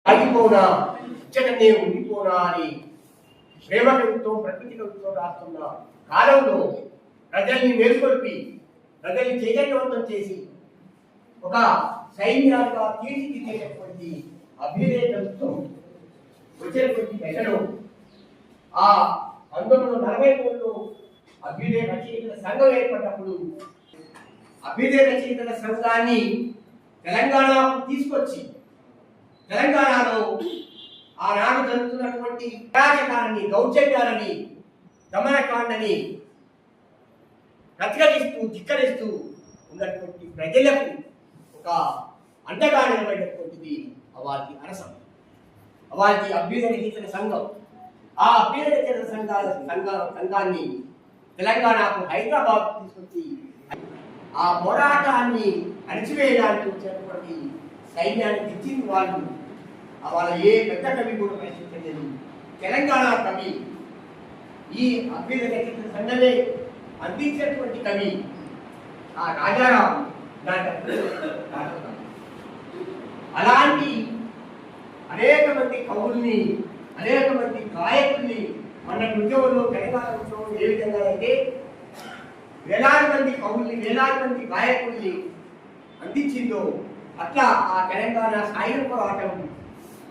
ఆగిపోనా ఇచ్చటనే ఉండిపోనా అని ప్రేమ కవిత్వం ప్రకృతి కవిత్వం రాస్తున్న కాలంలో ప్రజల్ని మేల్కొల్పి ప్రజల్ని చైతన్యవంతం చేసి ఒక సైన్యాలుగా తీర్చిదిద్దేటటువంటి అభ్యుదయ కవిత్వం వచ్చినటువంటి దశలో ఆ 1943లో అభ్యుదయ రచయితల సంఘం ఏర్పడినప్పుడు అభ్యుదయ రచయితల సంఘాన్ని తెలంగాణకు తీసుకొచ్చి తెలంగాణలో ఆనాడు జరుగుతున్నటువంటి అరాచకాలని దౌర్జన్యాలని దమనకాండని ప్రతిఘటిస్తూ ధిక్కరిస్తూ ఉన్నటువంటి ప్రజలకు ఒక అండగా నిలబడినటువంటిది వారికి అనసం వారికి అభ్యుదయ రచయితల సంఘం. ఆ అభ్యుదయ రచయితల సంఘాన్ని తెలంగాణకు హైదరాబాద్ తీసుకొచ్చి ఆ పోరాటాన్ని అణిచివేయడానికి వచ్చినటువంటి సైన్యాన్ని తెచ్చింది వాళ్ళు. వాళ్ళ ఏ పెద్ద కవి కూడా ప్రశ్నించలేదు. తెలంగాణ కవి ఈ అభ్యుదయ రచయితల సంఘమే అందించినటువంటి కవి ఆ రాజారాం. అలాంటి అనేక మంది కవుల్ని అనేక మంది గాయకుల్ని మన ఉద్యోగంలో తెలంగాణ ఉద్యోగం ఏ విధంగా అయితే వేలాది మంది కవుల్ని వేలాది మంది గాయకుల్ని అందించిందో అట్లా ఆ తెలంగాణ సాయుధ పోరాటం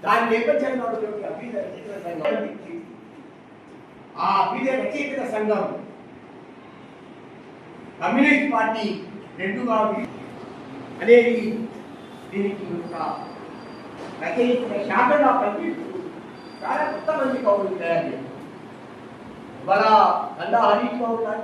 దాని నేపథ్యంలో అభ్యుదయ రచయితల సంఘం ఆ అభ్యుదయ రచయితల సంఘం కమ్యూనిస్ట్ పార్టీ రెండుగా అనేది దీనికి ఒక రచయితల శాఖగా పనిచేస్తూ చాలా కొత్త మంది కవులు తయారు చేశారు. ఇవాళ గంధా హరీష్ రావు గారు